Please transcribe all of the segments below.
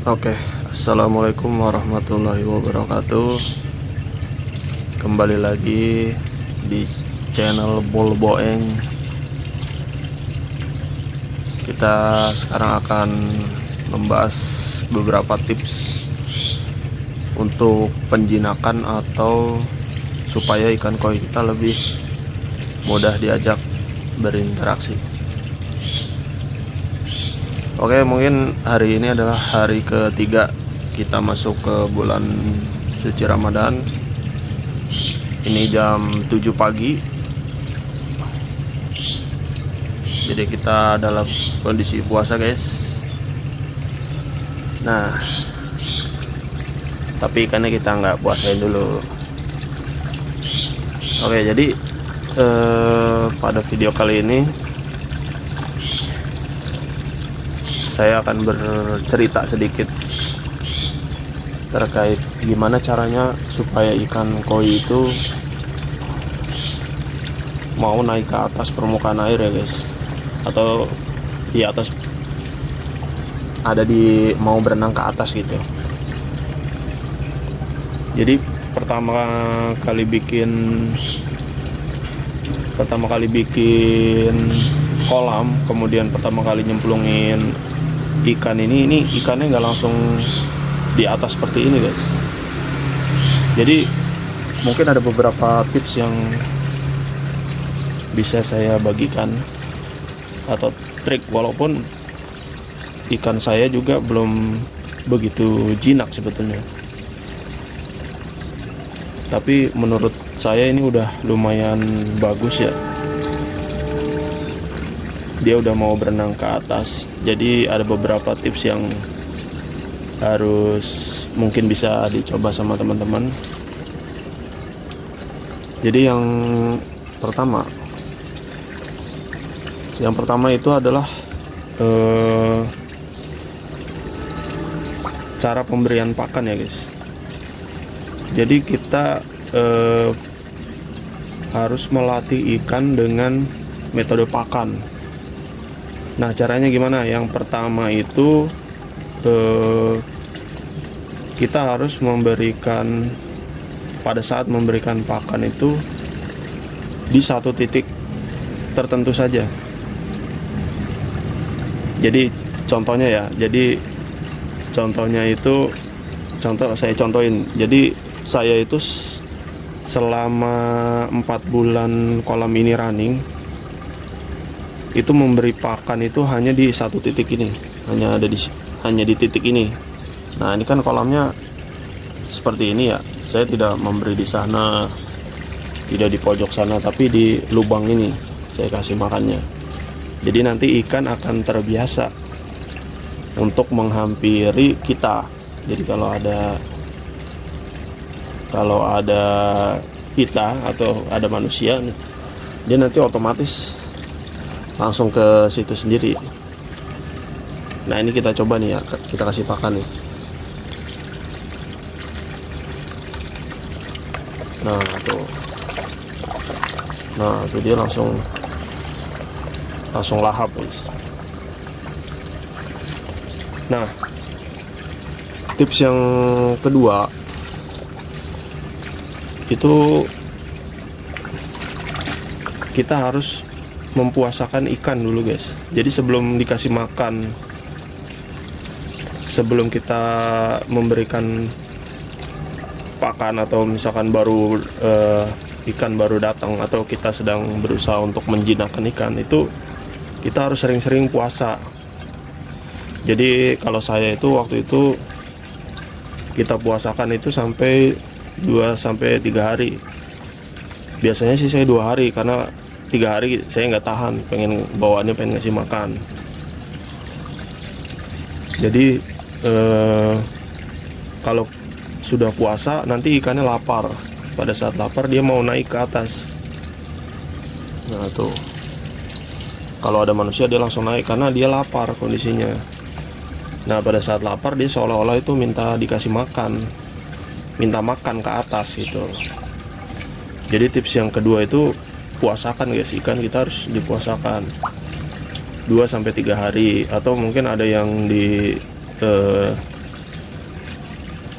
Oke, assalamualaikum warahmatullahi wabarakatuh. Kembali lagi di channel Bol Boeng. Kita sekarang akan membahas beberapa tips untuk penjinakan atau supaya ikan koi kita lebih mudah diajak berinteraksi. Oke, mungkin hari ini adalah hari ketiga kita masuk ke bulan suci Ramadan. Ini jam 7 pagi. Jadi kita dalam kondisi puasa, guys. Nah, tapi ikannya kita nggak puasain dulu. Oke, jadi pada video kali ini saya akan bercerita sedikit terkait gimana caranya supaya ikan koi itu mau naik ke atas permukaan air ya, guys, atau di atas, mau berenang ke atas gitu. Jadi pertama kali bikin kolam, kemudian pertama kali nyemplungin ikan ini ikannya nggak langsung di atas seperti ini, guys. Jadi mungkin ada beberapa tips yang bisa saya bagikan atau trik, walaupun ikan saya juga belum begitu jinak sebetulnya, tapi menurut saya ini udah lumayan bagus ya. Dia udah mau berenang ke atas. Jadi ada beberapa tips yang harus mungkin bisa dicoba sama teman-teman. Jadi yang pertama itu adalah cara pemberian pakan ya, guys. Jadi kita harus melatih ikan dengan metode pakan. Nah, caranya gimana? Yang pertama itu kita harus memberikan, pada saat memberikan pakan itu di satu titik tertentu saja. Jadi contohnya saya contohin. Jadi saya itu selama 4 bulan kolam ini running, itu memberi pakan itu hanya di satu titik ini, hanya di titik ini. Nah, ini kan kolamnya seperti ini ya. Saya tidak memberi di sana, tidak di pojok sana, tapi di lubang ini saya kasih makannya. Jadi nanti ikan akan terbiasa untuk menghampiri kita. Jadi kalau ada kita atau ada manusia, dia nanti otomatis langsung ke situ sendiri. Nah, ini kita coba nih ya, kita kasih pakan nih. Nah tuh dia langsung lahap, guys. Nah, tips yang kedua itu kita harus mempuasakan ikan dulu, guys. Jadi sebelum dikasih makan, sebelum kita memberikan pakan, atau misalkan ikan baru datang atau kita sedang berusaha untuk menjinakkan ikan, itu kita harus sering-sering puasa. Jadi kalau saya itu waktu itu kita puasakan itu sampai 2-3 hari. Biasanya sih saya 2 hari, karena 3 hari saya nggak tahan, pengen ngasih makan. Jadi kalau sudah puasa nanti ikannya lapar. Pada saat lapar dia mau naik ke atas. Nah tuh, kalau ada manusia dia langsung naik karena dia lapar kondisinya. Nah, pada saat lapar dia seolah-olah itu minta dikasih makan, minta makan ke atas gitu. Jadi tips yang kedua itu puasakan, guys. Ikan kita harus dipuasakan 2-3 hari, atau mungkin ada yang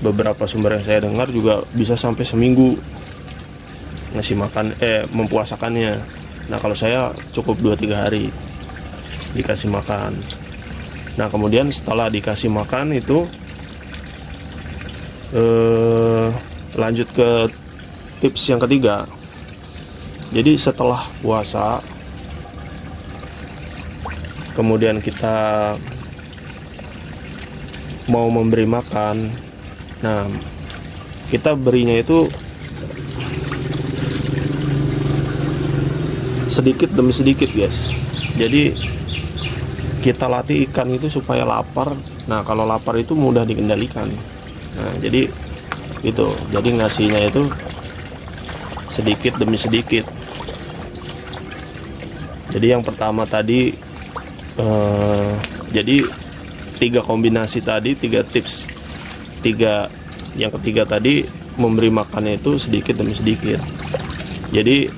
beberapa sumber yang saya dengar juga bisa sampai seminggu ngasih makan, mempuasakannya. Nah kalau saya cukup 2-3 hari dikasih makan. Nah kemudian setelah dikasih makan itu lanjut ke tips yang ketiga. Jadi setelah puasa, kemudian kita mau memberi makan. Nah kita berinya itu sedikit demi sedikit guys. Jadi kita latih ikan itu supaya lapar. Nah kalau lapar itu mudah dikendalikan. Nah jadi itu, jadi ngasihnya itu sedikit demi sedikit. Jadi yang pertama tadi jadi 3 kombinasi tadi, 3 tips, yang ketiga tadi memberi makannya itu sedikit demi sedikit. Jadi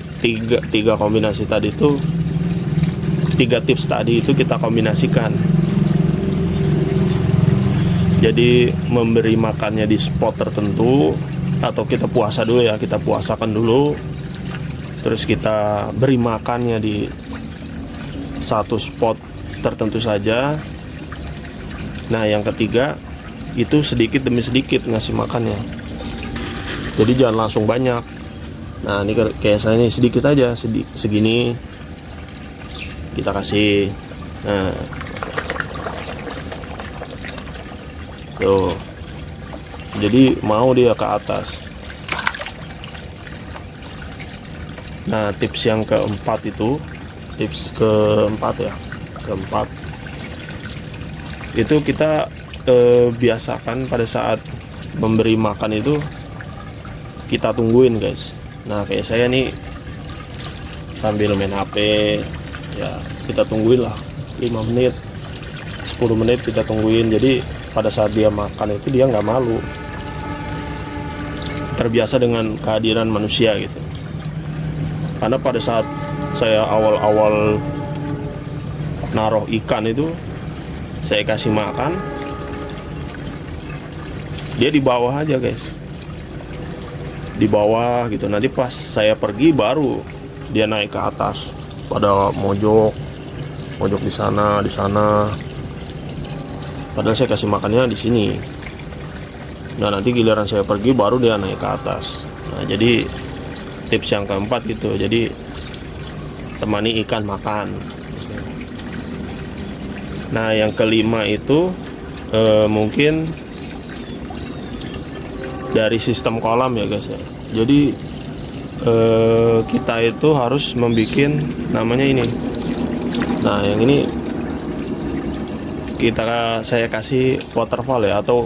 tiga kombinasi tadi itu, 3 tips tadi itu kita kombinasikan. Jadi memberi makannya di spot tertentu, atau kita puasa dulu ya, kita puasakan dulu, terus kita beri makannya di satu spot tertentu saja. Nah yang ketiga itu sedikit demi sedikit ngasih makannya. Jadi jangan langsung banyak. Nah ini kayak saya ini sedikit aja, segini kita kasih. Nah tuh, jadi mau dia ke atas. Nah tips yang keempat itu, keempat itu kita biasakan pada saat memberi makan itu kita tungguin guys. Nah kayak saya nih sambil main HP ya, kita tungguin lah 5 menit 10 menit kita tungguin. Jadi pada saat dia makan itu dia nggak malu, terbiasa dengan kehadiran manusia gitu. Karena pada saat saya awal-awal naruh ikan itu, saya kasih makan, dia di bawah aja guys, di bawah gitu. Nanti pas saya pergi baru dia naik ke atas, pada mojok di sana. Padahal saya kasih makannya di sini. Nah nanti giliran saya pergi baru dia naik ke atas. Nah jadi tips yang keempat gitu, jadi temani ikan makan. Nah yang kelima itu mungkin dari sistem kolam ya guys ya. Jadi kita itu harus membuat namanya ini. Nah yang ini saya kasih waterfall ya, atau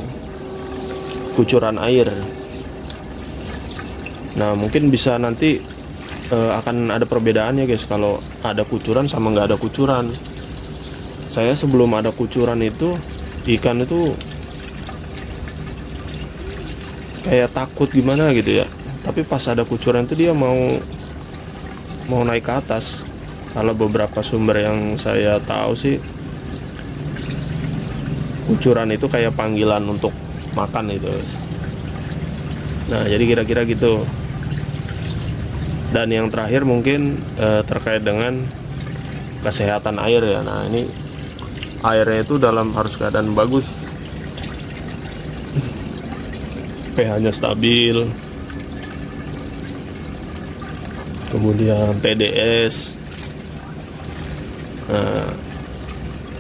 kucuran air. Nah mungkin bisa nanti akan ada perbedaannya guys kalau ada kucuran sama nggak ada kucuran. Saya sebelum ada kucuran itu, ikan itu kayak takut gimana gitu ya. Tapi pas ada kucuran itu dia mau naik ke atas. Kalau beberapa sumber yang saya tahu sih, kucuran itu kayak panggilan untuk makan itu. Nah jadi kira-kira gitu. Dan yang terakhir mungkin terkait dengan kesehatan air ya. Nah ini airnya itu harus keadaan bagus, pH-nya stabil, kemudian TDS,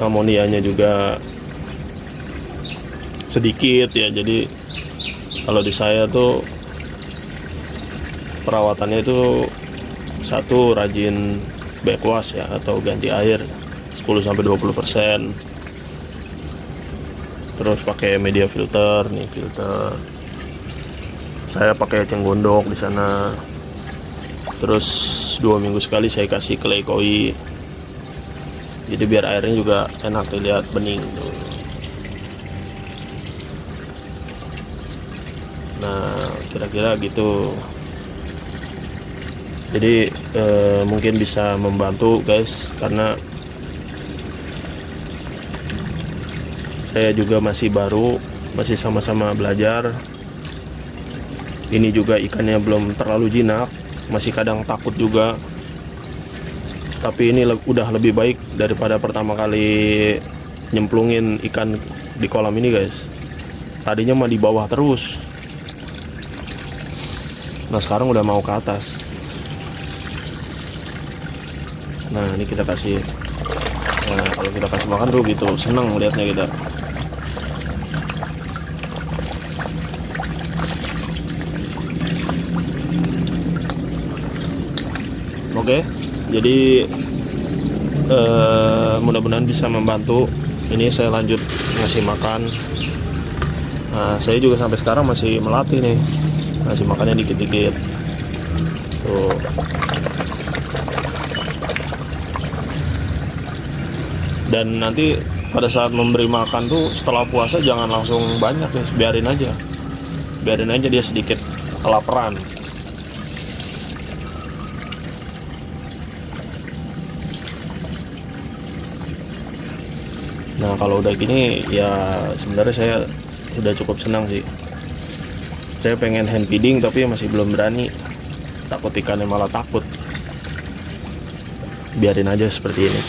amonianya juga sedikit ya. Jadi kalau di saya tuh perawatannya itu satu, rajin backwash ya, atau ganti air 10-20%. Terus pakai media filter nih, filter saya pakai eceng gondok di sana. Terus 2 minggu sekali saya kasih clay koi, jadi biar airnya juga enak dilihat, bening tuh. Nah kira-kira gitu. Jadi mungkin bisa membantu guys, karena saya juga masih baru masih sama-sama belajar. Ini juga ikannya belum terlalu jinak, masih kadang takut juga. Tapi ini udah lebih baik daripada pertama kali nyemplungin ikan di kolam ini guys. Tadinya mah di bawah terus. Nah sekarang udah mau ke atas. Nah ini kita kasih. Nah kalau kita kasih makan tuh gitu, seneng melihatnya kita. Oke, jadi mudah-mudahan bisa membantu. Ini saya lanjut ngasih makan. Nah, saya juga sampai sekarang masih melatih nih, ngasih makannya dikit-dikit. Tuh. Dan nanti pada saat memberi makan tuh setelah puasa jangan langsung banyak nih, biarin aja dia sedikit kelaparan. Nah kalau udah gini ya sebenarnya saya udah cukup senang sih. Saya pengen hand feeding tapi masih belum berani, takut ikannya malah takut. Biarin aja seperti ini.